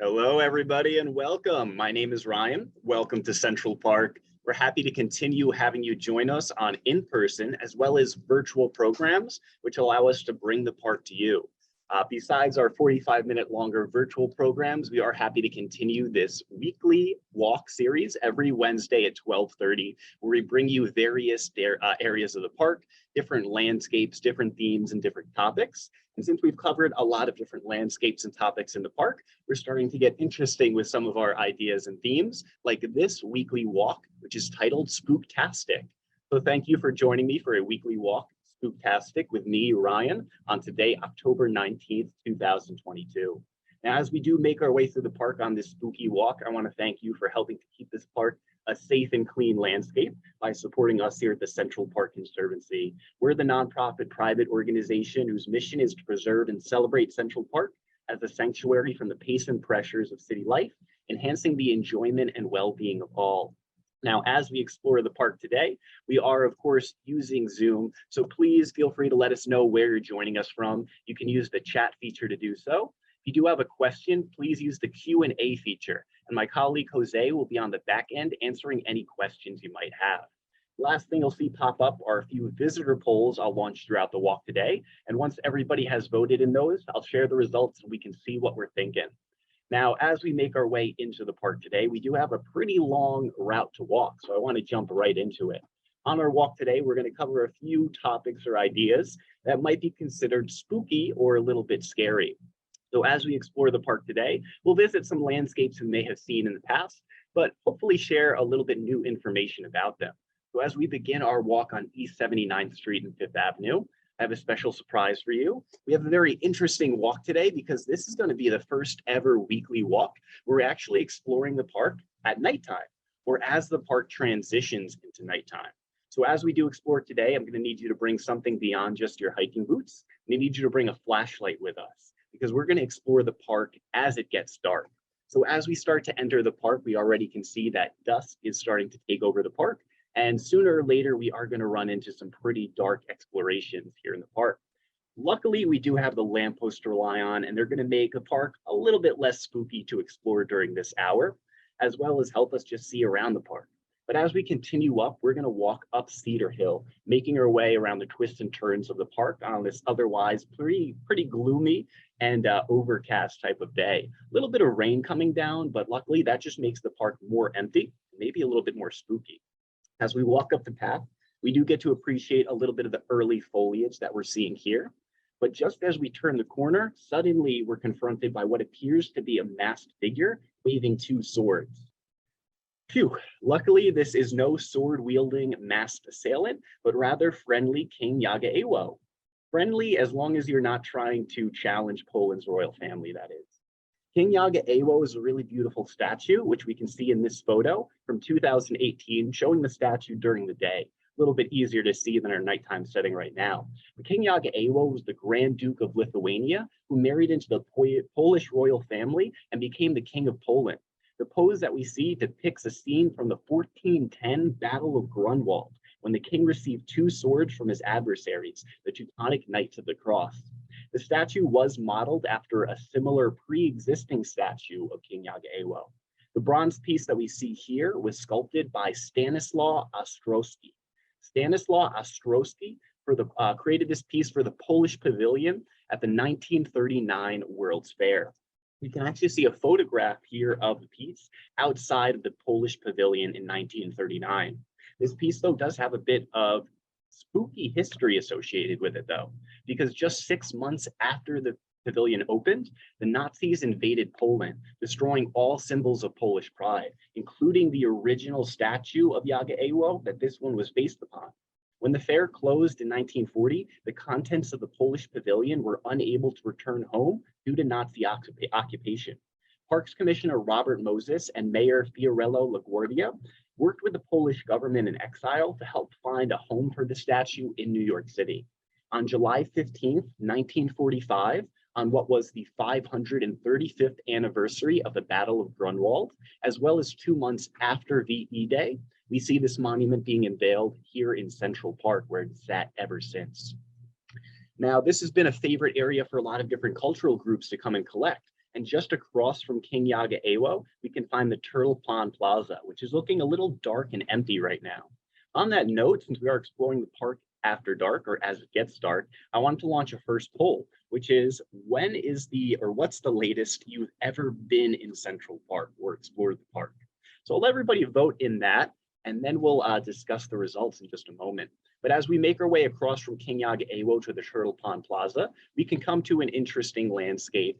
Hello, everybody, and welcome. My name is Ryan. Welcome to Central Park. We're happy to continue having you join us on in-person as well as virtual programs, which allow us to bring the park to you. Besides our 45-minute longer virtual programs, we are happy to continue this weekly walk series every Wednesday at 12:30, where we bring you various areas of the park, different landscapes, different themes, and different topics. And since we've covered a lot of different landscapes and topics in the park, we're starting to get interesting with some of our ideas and themes, like this weekly walk, which is titled Spooktastic. So thank you for joining me for a weekly walk, Spooktastic, with me, Ryan, on today, October 19th, 2022. Now, as we do make our way through the park on this spooky walk, I want to thank you for helping to keep this park a safe and clean landscape by supporting us here at the Central Park Conservancy. We're the nonprofit private organization whose mission is to preserve and celebrate Central Park as a sanctuary from the pace and pressures of city life, enhancing the enjoyment and well-being of all. Now, as we explore the park today, we are, of course, using Zoom, so please feel free to let us know where you're joining us from. You can use the chat feature to do so. If you do have a question, please use the Q&A feature, and my colleague Jose will be on the back end answering any questions you might have. Last thing you'll see pop up are a few visitor polls I'll launch throughout the walk today, and once everybody has voted in those, I'll share the results and we can see what we're thinking. Now, as we make our way into the park today, we do have a pretty long route to walk, so I want to jump right into it. On our walk today, we're going to cover a few topics or ideas that might be considered spooky or a little bit scary. So as we explore the park today, we'll visit some landscapes we may have seen in the past, but hopefully share a little bit new information about them. So as we begin our walk on East 79th Street and 5th Avenue, I have a special surprise for you. We have a very interesting walk today because this is going to be the first ever weekly walk. We're actually exploring the park at nighttime, or as the park transitions into nighttime. So as we do explore today, I'm going to need you to bring something beyond just your hiking boots. I need you to bring a flashlight with us because we're going to explore the park as it gets dark. So as we start to enter the park, we already can see that dusk is starting to take over the park. And sooner or later, we are going to run into some pretty dark explorations here in the park. Luckily, we do have the lamppost to rely on, and they're going to make the park a little bit less spooky to explore during this hour, as well as help us just see around the park. But as we continue up, we're going to walk up Cedar Hill, making our way around the twists and turns of the park on this otherwise pretty gloomy and overcast type of day. A little bit of rain coming down, but luckily that just makes the park more empty, maybe a little bit more spooky. As we walk up the path, we do get to appreciate a little bit of the early foliage that we're seeing here. But just as we turn the corner, suddenly we're confronted by what appears to be a masked figure waving two swords. Phew, luckily this is no sword-wielding masked assailant, but rather friendly King Yagaewo. Friendly as long as you're not trying to challenge Poland's royal family, that is. King Yagaewo is a really beautiful statue, which we can see in this photo from 2018, showing the statue during the day. A little bit easier to see than our nighttime setting right now. But King Yagaewo was the Grand Duke of Lithuania, who married into the Polish royal family and became the King of Poland. The pose that we see depicts a scene from the 1410 Battle of Grunwald, when the king received two swords from his adversaries, the Teutonic Knights of the Cross. The statue was modeled after a similar pre-existing statue of King Yagaewo. The bronze piece that we see here was sculpted by Stanislaw Ostrowski. Stanislaw Ostrowski created this piece for the Polish Pavilion at the 1939 World's Fair. We can actually see a photograph here of the piece outside of the Polish Pavilion in 1939. This piece, though, does have a bit of spooky history associated with it, though, because just 6 months after the pavilion opened, the Nazis invaded Poland, destroying all symbols of Polish pride, including the original statue of Yagaewo that this one was based upon. When the fair closed in 1940, the contents of the Polish pavilion were unable to return home due to Nazi occupation. Parks Commissioner Robert Moses and Mayor Fiorello LaGuardia worked with the Polish government in exile to help find a home for the statue in New York City. On July 15th, 1945, on what was the 535th anniversary of the Battle of Grunwald, as well as 2 months after VE Day, we see this monument being unveiled here in Central Park, where it's sat ever since. Now, this has been a favorite area for a lot of different cultural groups to come and collect. And just across from King Yagaewo, we can find the Turtle Pond Plaza, which is looking a little dark and empty right now. On that note, since we are exploring the park after dark or as it gets dark, I wanted to launch a first poll, which is what's the latest you've ever been in Central Park or explored the park? So I'll let everybody vote in that, and then we'll discuss the results in just a moment. But as we make our way across from King Yagaewo to the Turtle Pond Plaza, we can come to an interesting landscape.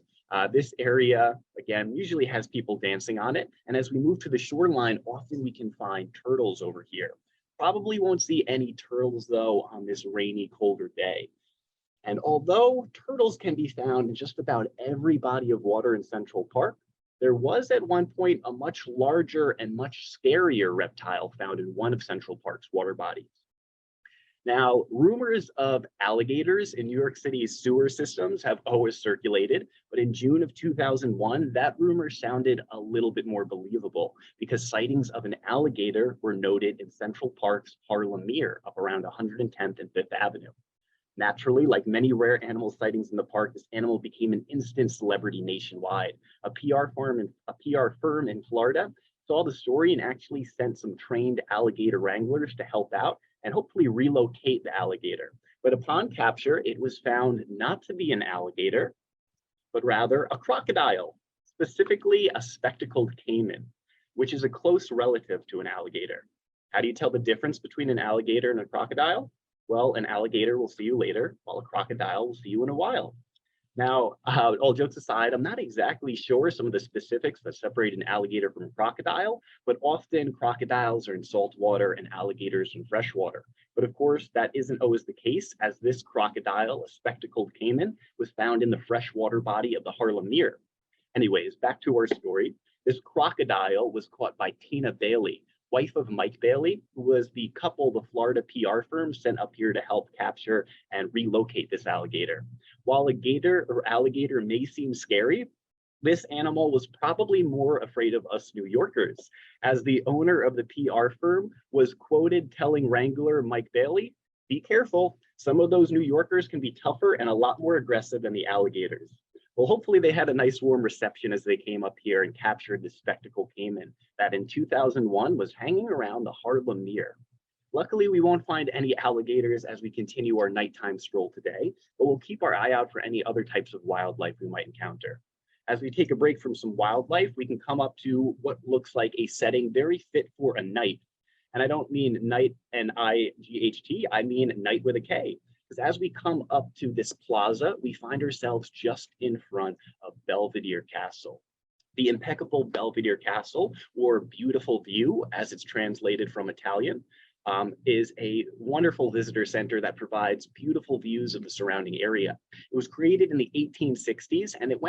This area, again, usually has people dancing on it. And as we move to the shoreline, often we can find turtles over here. Probably won't see any turtles, though, on this rainy, colder day. And although turtles can be found in just about every body of water in Central Park, there was at one point a much larger and much scarier reptile found in one of Central Park's water bodies. Now, rumors of alligators in New York City's sewer systems have always circulated, but in June of 2001, that rumor sounded a little bit more believable because sightings of an alligator were noted in Central Park's Harlem Mere up around 110th and 5th Avenue. Naturally, like many rare animal sightings in the park, this animal became an instant celebrity nationwide. A PR firm in Florida saw the story and actually sent some trained alligator wranglers to help out and hopefully relocate the alligator. But upon capture, it was found not to be an alligator, but rather a crocodile, specifically a spectacled caiman, which is a close relative to an alligator. How do you tell the difference between an alligator and a crocodile? Well, an alligator will see you later, while a crocodile will see you in a while. Now, all jokes aside, I'm not exactly sure some of the specifics that separate an alligator from a crocodile, but often crocodiles are in salt water and alligators in fresh water. But of course, that isn't always the case, as this crocodile, a spectacled caiman, was found in the freshwater body of the Harlem Mere. Anyways, back to our story. This crocodile was caught by Tina Bailey, wife of Mike Bailey, who was the couple the Florida PR firm sent up here to help capture and relocate this alligator. While a gator or alligator may seem scary, this animal was probably more afraid of us New Yorkers, as the owner of the PR firm was quoted telling wrangler Mike Bailey, "Be careful, some of those New Yorkers can be tougher and a lot more aggressive than the alligators." Well, hopefully they had a nice warm reception as they came up here and captured this spectacled caiman that in 2001 was hanging around the Harlem Mere. Luckily, we won't find any alligators as we continue our nighttime stroll today, but we'll keep our eye out for any other types of wildlife we might encounter. As we take a break from some wildlife, we can come up to what looks like a setting very fit for a night. And I don't mean night, N-I-G-H-T, I mean night with a K. Because as we come up to this plaza, we find ourselves just in front of Belvedere Castle. The impeccable Belvedere Castle, or beautiful view as it's translated from Italian, is a wonderful visitor center that provides beautiful views of the surrounding area. It was created in the 1860s and it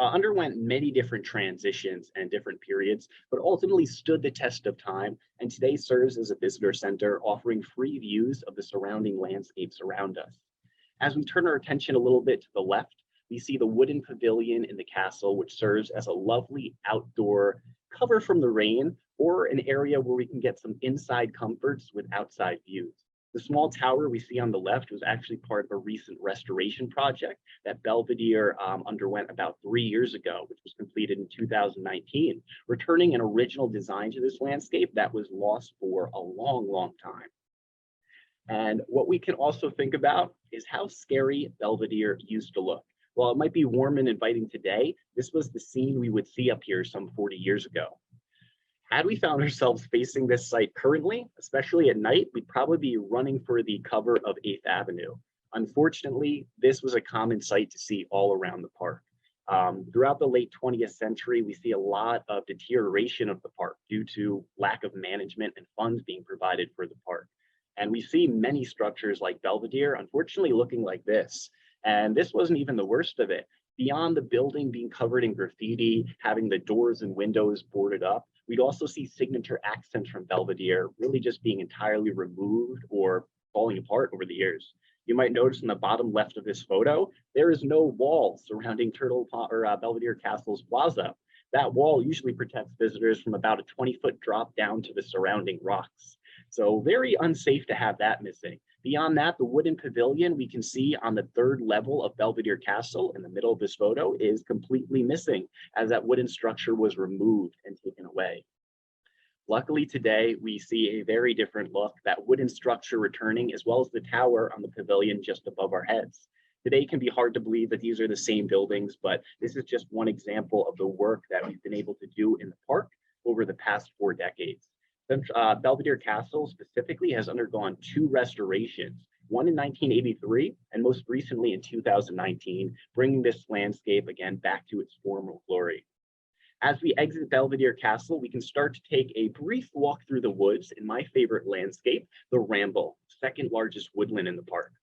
underwent many different transitions and different periods, but ultimately stood the test of time and today serves as a visitor center offering free views of the surrounding landscapes around us. As we turn our attention a little bit to the left, we see the wooden pavilion in the castle, which serves as a lovely outdoor cover from the rain or an area where we can get some inside comforts with outside views. The small tower we see on the left was actually part of a recent restoration project that Belvedere underwent about 3 years ago, which was completed in 2019, returning an original design to this landscape that was lost for a long, long time. And what we can also think about is how scary Belvedere used to look. While it might be warm and inviting today, this was the scene we would see up here some 40 years ago. Had we found ourselves facing this site currently, especially at night, we'd probably be running for the cover of 8th Avenue. Unfortunately, this was a common sight to see all around the park. Throughout the late 20th century, we see a lot of deterioration of the park due to lack of management and funds being provided for the park. And we see many structures like Belvedere, unfortunately, looking like this. And this wasn't even the worst of it. Beyond the building being covered in graffiti, having the doors and windows boarded up, we'd also see signature accents from Belvedere really just being entirely removed or falling apart over the years. You might notice in the bottom left of this photo, there is no wall surrounding Belvedere Castle's plaza. That wall usually protects visitors from about a 20-foot drop down to the surrounding rocks. So very unsafe to have that missing. Beyond that, the wooden pavilion we can see on the third level of Belvedere Castle in the middle of this photo is completely missing, as that wooden structure was removed and taken away. Luckily today, we see a very different look, that wooden structure returning, as well as the tower on the pavilion just above our heads. Today it can be hard to believe that these are the same buildings, but this is just one example of the work that we've been able to do in the park over the past 4 decades. Belvedere Castle specifically has undergone 2 restorations, one in 1983 and most recently in 2019, bringing this landscape again back to its former glory. As we exit Belvedere Castle, we can start to take a brief walk through the woods in my favorite landscape, the Ramble, second largest woodland in the park.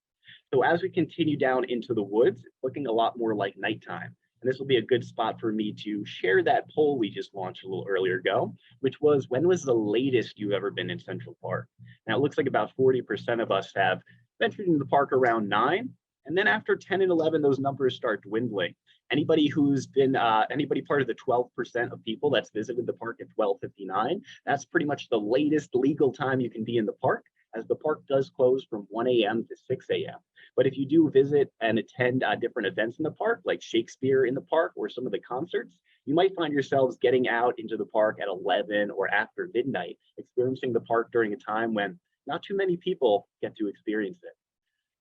So as we continue down into the woods, it's looking a lot more like nighttime. And this will be a good spot for me to share that poll we just launched a little earlier ago, which was, when was the latest you've ever been in Central Park? Now it looks like about 40% of us have ventured into the park around 9. And then after 10 and 11, those numbers start dwindling. Anybody who's been, anybody part of the 12% of people that's visited the park at 12:59, that's pretty much the latest legal time you can be in the park, as the park does close from 1 a.m. to 6 a.m. But if you do visit and attend different events in the park, like Shakespeare in the park or some of the concerts, you might find yourselves getting out into the park at 11 or after midnight, experiencing the park during a time when not too many people get to experience it.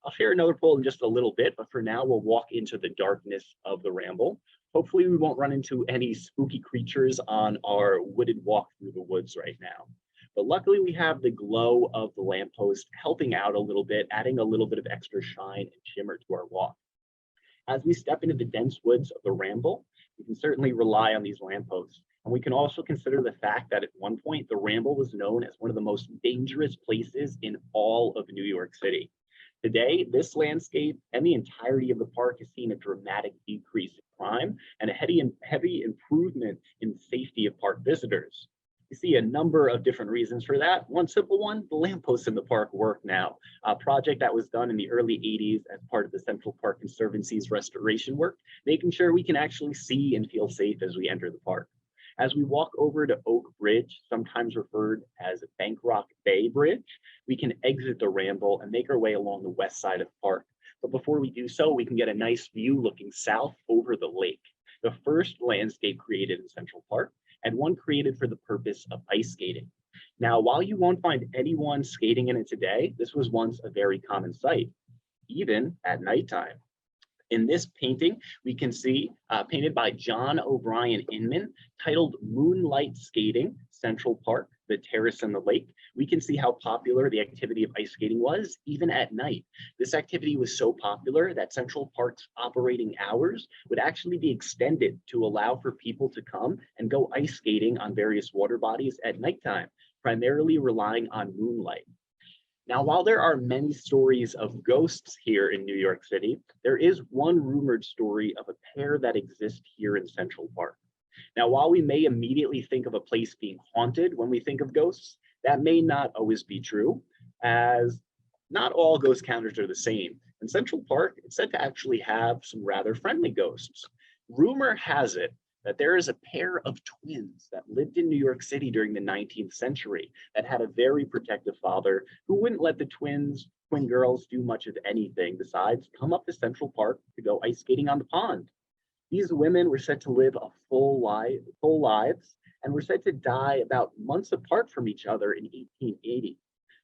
I'll share another poll in just a little bit, but for now, we'll walk into the darkness of the Ramble. Hopefully we won't run into any spooky creatures on our wooded walk through the woods right now. But luckily we have the glow of the lamppost helping out a little bit, adding a little bit of extra shine and shimmer to our walk. As we step into the dense woods of the Ramble, we can certainly rely on these lampposts. And we can also consider the fact that at one point, the Ramble was known as one of the most dangerous places in all of New York City. Today, this landscape and the entirety of the park has seen a dramatic decrease in crime and a heavy improvement in safety of park visitors. You see a number of different reasons for that. One simple one, the lampposts in the park work now. A project that was done in the early 80s as part of the Central Park Conservancy's restoration work, making sure we can actually see and feel safe as we enter the park. As we walk over to Oak Bridge, sometimes referred as Bankrock Bay Bridge, we can exit the Ramble and make our way along the west side of the park. But before we do so, we can get a nice view looking south over the lake, the first landscape created in Central Park, and one created for the purpose of ice skating. Now, while you won't find anyone skating in it today, this was once a very common sight, even at nighttime. In this painting, we can see, painted by John O'Brien Inman, titled Moonlight Skating, Central Park, the Terrace and the Lake, we can see how popular the activity of ice skating was, even at night. This activity was so popular that Central Park's operating hours would actually be extended to allow for people to come and go ice skating on various water bodies at nighttime, primarily relying on moonlight. Now, while there are many stories of ghosts here in New York City, there is one rumored story of a pair that exist here in Central Park. Now, while we may immediately think of a place being haunted when we think of ghosts, that may not always be true, as not all ghost counters are the same. In Central Park, it's said to actually have some rather friendly ghosts. Rumor has it that there is a pair of twins that lived in New York City during the 19th century that had a very protective father who wouldn't let the twin girls do much of anything besides come up to Central Park to go ice skating on the pond. These women were said to live a full lives and were said to die about months apart from each other in 1880.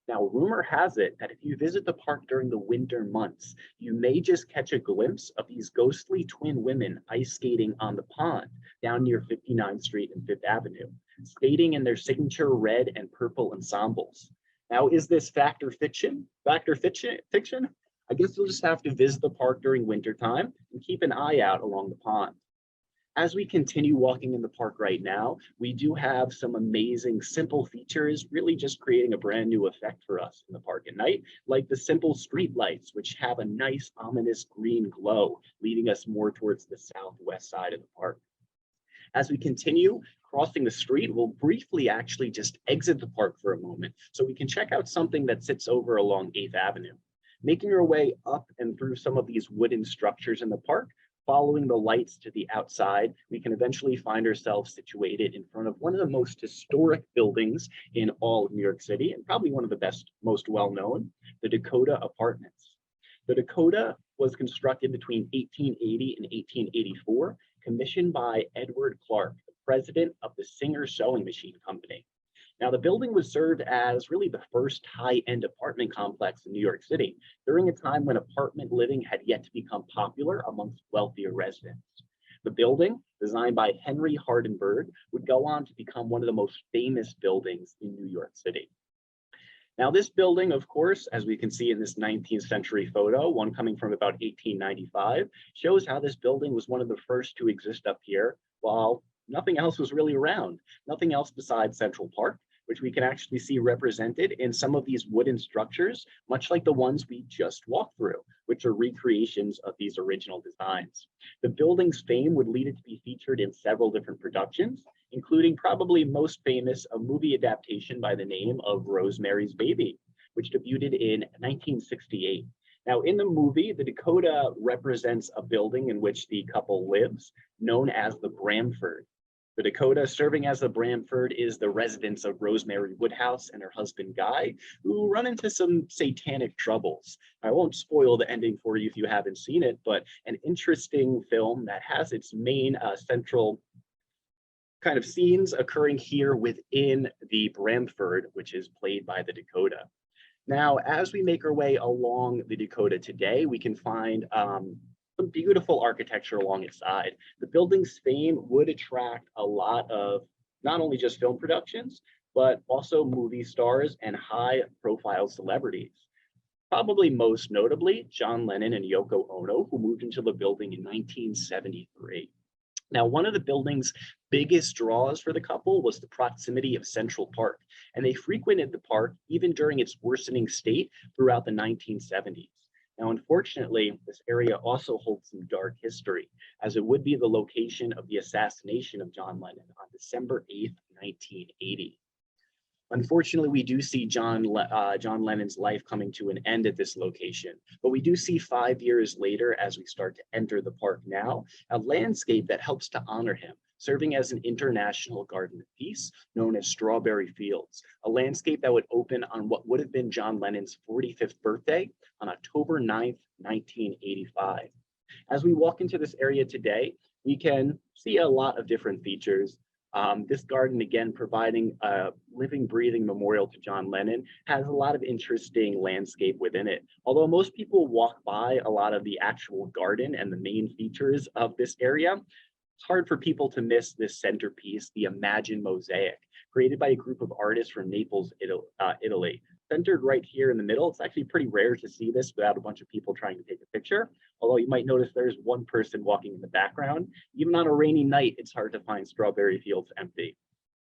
Now, rumor has it that if you visit the park during the winter months, you may just catch a glimpse of these ghostly twin women ice skating on the pond down near 59th Street and 5th Avenue, skating in their signature red and purple ensembles. Now, is this fact or fiction? Fact or fiction? I guess you'll just have to visit the park during winter time and keep an eye out along the pond. As we continue walking in the park right now, we do have some amazing simple features, really just creating a brand new effect for us in the park at night, like the simple street lights, which have a nice ominous green glow, leading us more towards the southwest side of the park. As we continue crossing the street, we'll briefly actually just exit the park for a moment so we can check out something that sits over along 8th Avenue. Making our way up and through some of these wooden structures in the park, following the lights to the outside, we can eventually find ourselves situated in front of one of the most historic buildings in all of New York City, and probably one of the best, most well-known, the Dakota Apartments. The Dakota was constructed between 1880 and 1884, commissioned by Edward Clark, the president of the Singer Sewing Machine Company. Now, the building was served as really the first high-end apartment complex in New York City during a time when apartment living had yet to become popular amongst wealthier residents. The building, designed by Henry Hardenberg, would go on to become one of the most famous buildings in New York City. Now, this building, of course, as we can see in this 19th century photo, one coming from about 1895, shows how this building was one of the first to exist up here while nothing else was really around, nothing else besides Central Park, which we can actually see represented in some of these wooden structures, much like the ones we just walked through, which are recreations of these original designs. The building's fame would lead it to be featured in several different productions, including probably most famous, a movie adaptation by the name of Rosemary's Baby, which debuted in 1968. Now, in the movie, the Dakota represents a building in which the couple lives, known as the Bramford. The Dakota, serving as the Bramford, is the residence of Rosemary Woodhouse and her husband Guy, who run into some satanic troubles. I won't spoil the ending for you if you haven't seen it, but an interesting film that has its main central kind of scenes occurring here within the Bramford, which is played by the Dakota. Now, as we make our way along the Dakota today, we can find some beautiful architecture along its side. The building's fame would attract a lot of not only just film productions, but also movie stars and high-profile celebrities. Probably most notably, John Lennon and Yoko Ono, who moved into the building in 1973. Now, one of the building's biggest draws for the couple was the proximity of Central Park, and they frequented the park even during its worsening state throughout the 1970s. Now, unfortunately, this area also holds some dark history, as it would be the location of the assassination of John Lennon on December 8th, 1980. Unfortunately, we do see John Lennon's life coming to an end at this location, but we do see 5 years later, as we start to enter the park now, a landscape that helps to honor him, serving as an international garden of peace known as Strawberry Fields, a landscape that would open on what would have been John Lennon's 45th birthday on October 9th, 1985. As we walk into this area today, we can see a lot of different features. This garden, again, providing a living, breathing memorial to John Lennon, has a lot of interesting landscape within it. Although most people walk by a lot of the actual garden and the main features of this area, it's hard for people to miss this centerpiece, the Imagine Mosaic, created by a group of artists from Naples, Italy. Centered right here in the middle. It's actually pretty rare to see this without a bunch of people trying to take a picture. Although you might notice there's one person walking in the background. Even on a rainy night, it's hard to find Strawberry Fields empty.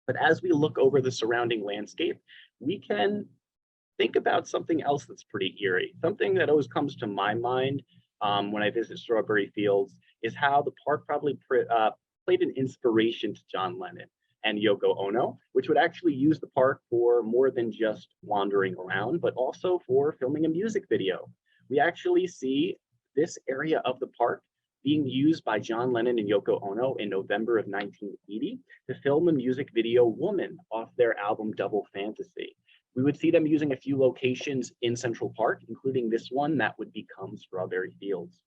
But as we look over the surrounding landscape, we can think about something else that's pretty eerie. Something that always comes to my mind when I visit Strawberry Fields is how the park probably played an inspiration to John Lennon and Yoko Ono, which would actually use the park for more than just wandering around, but also for filming a music video. We actually see this area of the park being used by John Lennon and Yoko Ono in November of 1980 to film the music video Woman off their album Double Fantasy. We would see them using a few locations in Central Park, including this one that would become Strawberry Fields.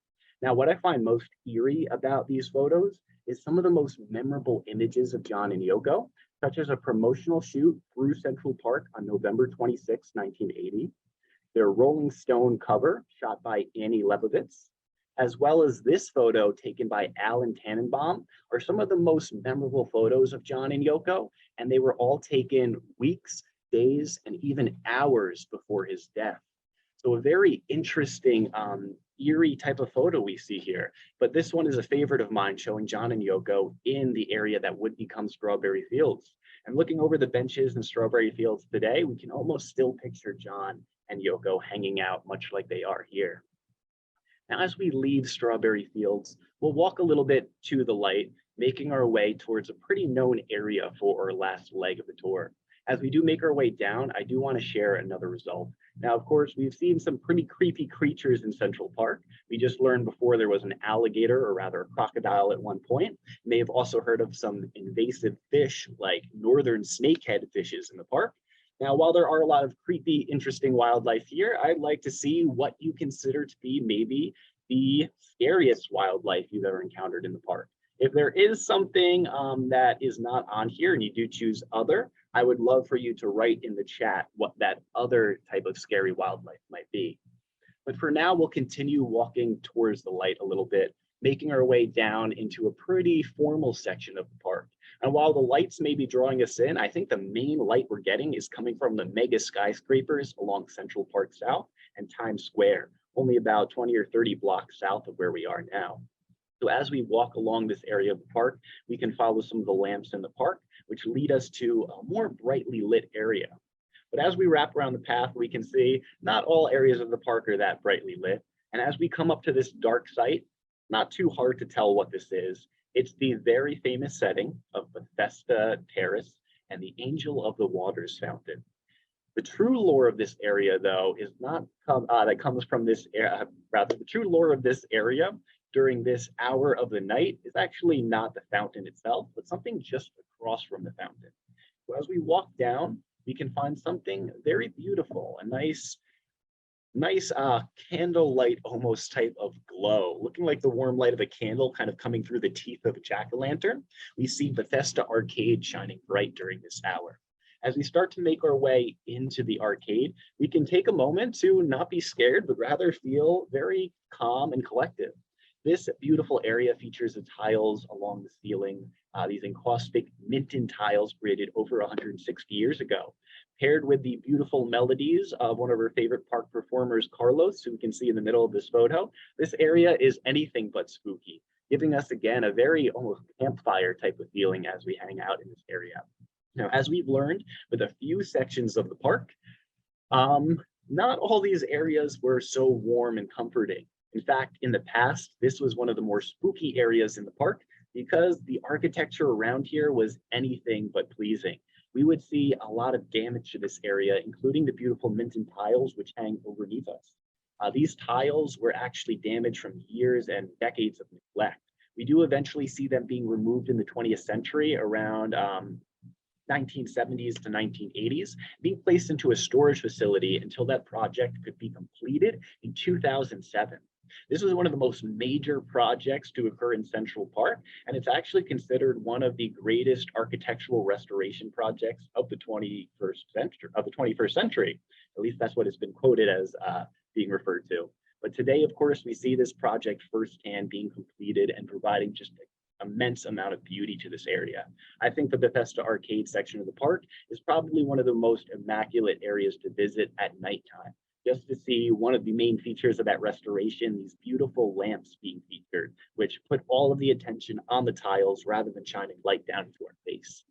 Now, what I find most eerie about these photos is some of the most memorable images of John and Yoko, such as a promotional shoot through Central Park on November 26, 1980, their Rolling Stone cover shot by Annie Leibovitz, as well as this photo taken by Alan Tannenbaum, are some of the most memorable photos of John and Yoko, and they were all taken weeks, days, and even hours before his death. So a very interesting, eerie type of photo we see here. But this one is a favorite of mine, showing John and Yoko in the area that would become Strawberry Fields. And looking over the benches in Strawberry Fields today, we can almost still picture John and Yoko hanging out much like they are here. Now, as we leave Strawberry Fields, we'll walk a little bit to the light, making our way towards a pretty known area for our last leg of the tour. As we do make our way down, I do want to share another result. Now, of course, we've seen some pretty creepy creatures in Central Park. We just learned before there was an alligator, or rather a crocodile at one point. You may have also heard of some invasive fish like northern snakehead fishes in the park. Now, while there are a lot of creepy, interesting wildlife here, I'd like to see what you consider to be maybe the scariest wildlife you've ever encountered in the park. If there is something that is not on here and you do choose other, I would love for you to write in the chat what that other type of scary wildlife might be. But for now, we'll continue walking towards the light a little bit, making our way down into a pretty formal section of the park. And while the lights may be drawing us in, I think the main light we're getting is coming from the mega skyscrapers along Central Park South and Times Square, only about 20 or 30 blocks south of where we are now. So as we walk along this area of the park, we can follow some of the lamps in the park, which lead us to a more brightly lit area. But as we wrap around the path, we can see not all areas of the park are that brightly lit. And as we come up to this dark site, not too hard to tell what this is. It's the very famous setting of Bethesda Terrace and the Angel of the Waters fountain. The true lore of this area, though, is not that comes from this rather the true lore of this area during this hour of the night is actually not the fountain itself, but something just across from the fountain. So as we walk down, we can find something very beautiful, a nice candlelight almost type of glow, looking like the warm light of a candle kind of coming through the teeth of a jack-o'-lantern. We see Bethesda Arcade shining bright during this hour. As we start to make our way into the arcade, we can take a moment to not be scared, but rather feel very calm and collective. This beautiful area features the tiles along the ceiling, these encaustic Minton tiles created over 160 years ago, paired with the beautiful melodies of one of our favorite park performers, Carlos, who we can see in the middle of this photo. This area is anything but spooky, giving us again a very almost campfire type of feeling as we hang out in this area. Now, as we've learned with a few sections of the park, not all these areas were so warm and comforting. In fact, in the past, this was one of the more spooky areas in the park because the architecture around here was anything but pleasing. We would see a lot of damage to this area, including the beautiful Minton tiles which hang underneath us. These tiles were actually damaged from years and decades of neglect. We do eventually see them being removed in the 20th century around 1970s to 1980s, being placed into a storage facility until that project could be completed in 2007. This was one of the most major projects to occur in Central Park, and it's actually considered one of the greatest architectural restoration projects of the 21st century. At least that's what it's been quoted as being referred to. But today, of course, we see this project firsthand being completed and providing just an immense amount of beauty to this area. I think the Bethesda Arcade section of the park is probably one of the most immaculate areas to visit at nighttime, just to see one of the main features of that restoration, these beautiful lamps being featured, which put all of the attention on the tiles rather than shining light down into our face.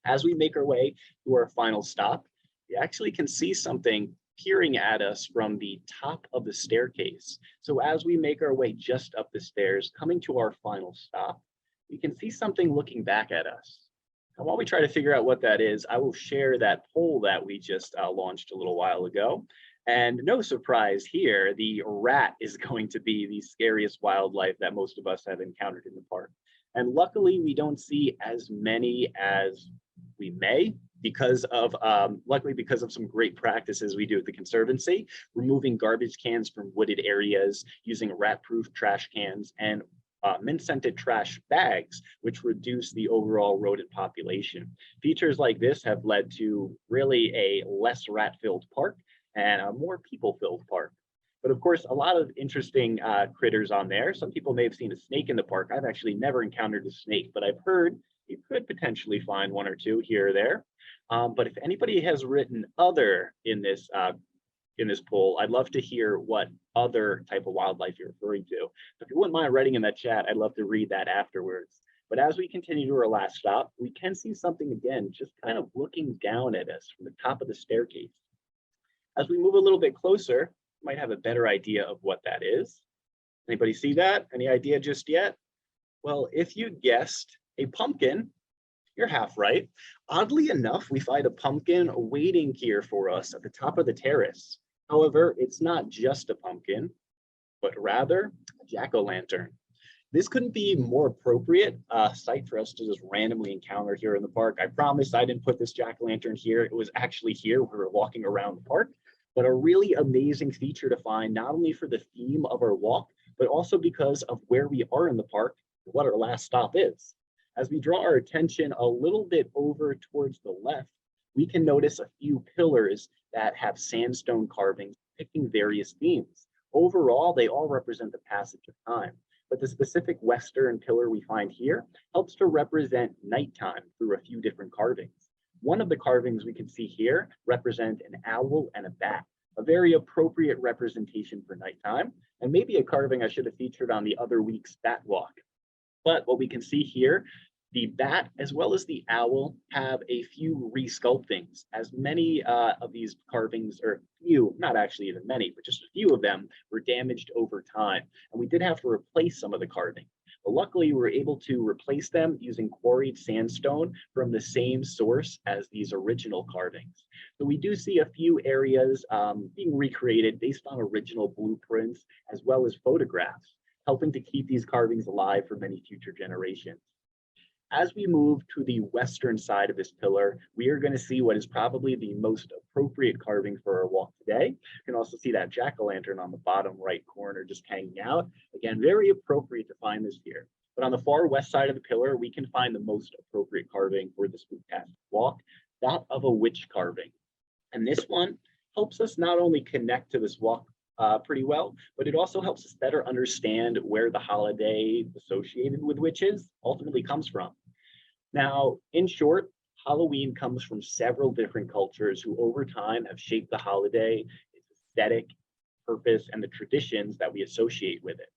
As we make our way to our final stop, we actually can see something peering at us from the top of the staircase. So as we make our way just up the stairs, coming to our final stop, we can see something looking back at us. And while we try to figure out what that is, I will share that poll that we just launched a little while ago. And no surprise here, the rat is going to be the scariest wildlife that most of us have encountered in the park. And luckily, we don't see as many as we may, because of some great practices we do at the Conservancy, removing garbage cans from wooded areas, using rat-proof trash cans, and mint-scented trash bags, which reduce the overall rodent population. Features like this have led to really a less rat-filled park and a more people-filled park. But of course, a lot of interesting critters on there. Some people may have seen a snake in the park. I've actually never encountered a snake, but I've heard you could potentially find one or two here or there. But if anybody has written other in this poll, I'd love to hear what other type of wildlife you're referring to. If you wouldn't mind writing in that chat, I'd love to read that afterwards. But as we continue to our last stop, we can see something again, just kind of looking down at us from the top of the staircase. As we move a little bit closer, you might have a better idea of what that is. Anybody see that? Any idea just yet? Well, if you guessed a pumpkin, you're half right. Oddly enough, we find a pumpkin waiting here for us at the top of the terrace. However, it's not just a pumpkin, but rather a jack-o'-lantern. This couldn't be more appropriate site for us to just randomly encounter here in the park. I promise I didn't put this jack-o'-lantern here. It was actually here. We were walking around the park, but a really amazing feature to find, not only for the theme of our walk, but also because of where we are in the park, what our last stop is. As we draw our attention a little bit over towards the left, we can notice a few pillars that have sandstone carvings depicting various themes. Overall, they all represent the passage of time, but the specific western pillar we find here helps to represent nighttime through a few different carvings. One of the carvings we can see here represent an owl and a bat, a very appropriate representation for nighttime, and maybe a carving I should have featured on the other week's bat walk. But what we can see here, the bat as well as the owl have a few resculptings, as many of these carvings, or few, not actually even many, but just a few of them were damaged over time. And we did have to replace some of the carvings. But luckily, we were able to replace them using quarried sandstone from the same source as these original carvings. So we do see a few areas being recreated based on original blueprints as well as photographs, helping to keep these carvings alive for many future generations. As we move to the western side of this pillar, we are going to see what is probably the most appropriate carving for our walk today. You can also see that jack-o'-lantern on the bottom right corner just hanging out. Again, very appropriate to find this here. But on the far west side of the pillar, we can find the most appropriate carving for the Spooktastic walk, that of a witch carving. And this one helps us not only connect to this walk pretty well, but it also helps us better understand where the holiday associated with witches ultimately comes from. Now, in short, Halloween comes from several different cultures who over time have shaped the holiday, its aesthetic, purpose, and the traditions that we associate with it.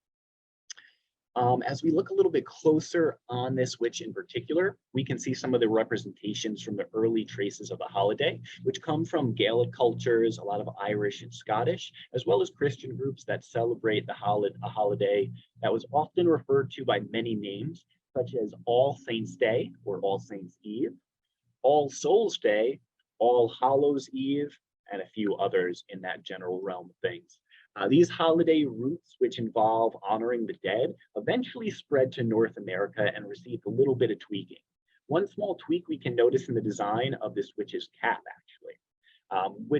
As we look a little bit closer on this witch in particular, we can see some of the representations from the early traces of the holiday, which come from Gaelic cultures, a lot of Irish and Scottish, as well as Christian groups that celebrate a holiday that was often referred to by many names, such as All Saints' Day or All Saints' Eve, All Souls' Day, All Hallows' Eve, and a few others in that general realm of things. These holiday roots, which involve honoring the dead, eventually spread to North America and received a little bit of tweaking. One small tweak we can notice in the design of this witch's cap, actually,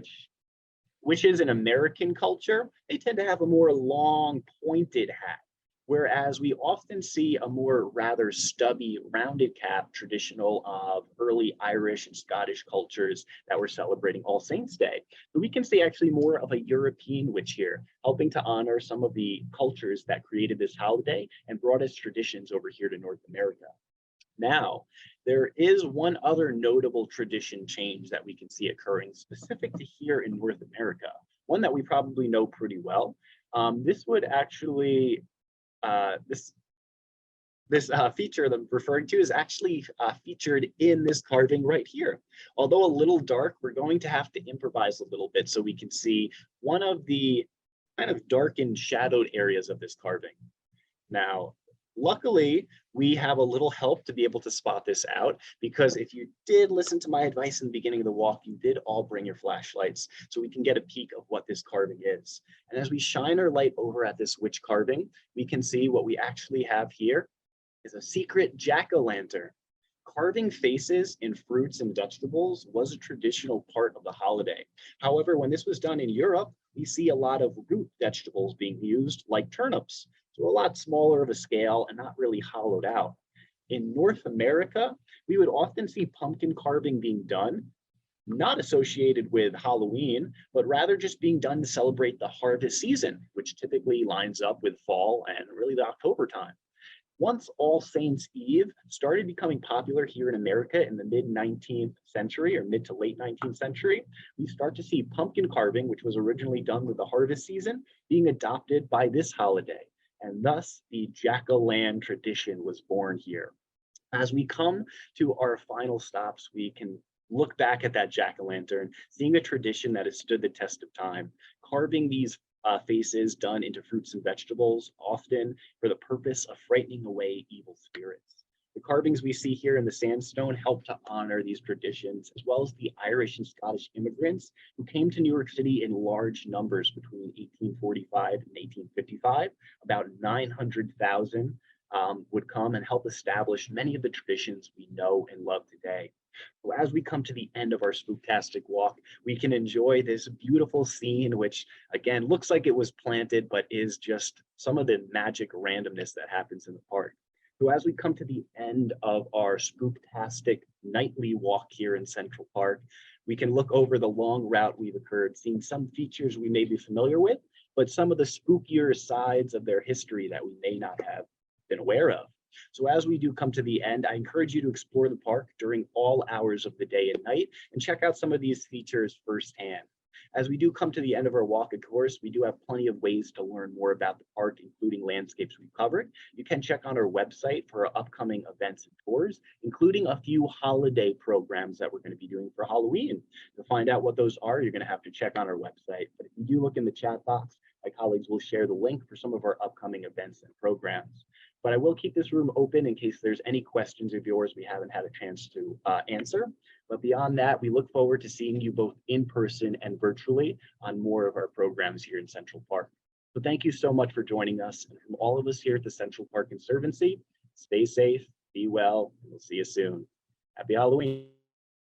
which is in American culture, they tend to have a more long, pointed hat, whereas we often see a more rather stubby, rounded cap traditional of early Irish and Scottish cultures that were celebrating All Saints' Day. So we can see actually more of a European witch here, helping to honor some of the cultures that created this holiday and brought its traditions over here to North America. Now, there is one other notable tradition change that we can see occurring specific to here in North America, one that we probably know pretty well. This would actually this feature that I'm referring to is actually featured in this carving right here. Although a little dark, we're going to have to improvise a little bit so we can see one of the kind of darkened, shadowed areas of this carving. Now, luckily, we have a little help to be able to spot this out, because if you did listen to my advice in the beginning of the walk, you did all bring your flashlights so we can get a peek of what this carving is. And as we shine our light over at this witch carving, we can see what we actually have here is a secret jack-o'-lantern. Carving faces in fruits and vegetables was a traditional part of the holiday. However, when this was done in Europe, we see a lot of root vegetables being used, like turnips. So a lot smaller of a scale and not really hollowed out. In North America, we would often see pumpkin carving being done, not associated with Halloween, but rather just being done to celebrate the harvest season, which typically lines up with fall and really the October time. Once All Saints' Eve started becoming popular here in America in the mid-19th century or mid to late 19th century, we start to see pumpkin carving, which was originally done with the harvest season, being adopted by this holiday. And thus the jack-o'-lantern tradition was born here. As we come to our final stops, we can look back at that jack-o'-lantern, seeing a tradition that has stood the test of time, carving these faces done into fruits and vegetables, often for the purpose of frightening away evil spirits. The carvings we see here in the sandstone help to honor these traditions, as well as the Irish and Scottish immigrants who came to New York City in large numbers between 1845 and 1855, about 900,000 would come and help establish many of the traditions we know and love today. So as we come to the end of our Spooktastic walk, we can enjoy this beautiful scene, which again looks like it was planted, but is just some of the magic randomness that happens in the park. So as we come to the end of our Spooktastic nightly walk here in Central Park, we can look over the long route we've occurred, seeing some features we may be familiar with, but some of the spookier sides of their history that we may not have been aware of. So as we do come to the end, I encourage you to explore the park during all hours of the day and night and check out some of these features firsthand. As we do come to the end of our walk, of course, we do have plenty of ways to learn more about the park, including landscapes we've covered. You can check on our website for our upcoming events and tours, including a few holiday programs that we're going to be doing for Halloween. To find out what those are, you're going to have to check on our website. But if you do look in the chat box, my colleagues will share the link for some of our upcoming events and programs. But I will keep this room open in case there's any questions of yours we haven't had a chance to answer. But beyond that, we look forward to seeing you both in person and virtually on more of our programs here in Central Park. So thank you so much for joining us. And from all of us here at the Central Park Conservancy, stay safe, be well, and we'll see you soon. Happy Halloween.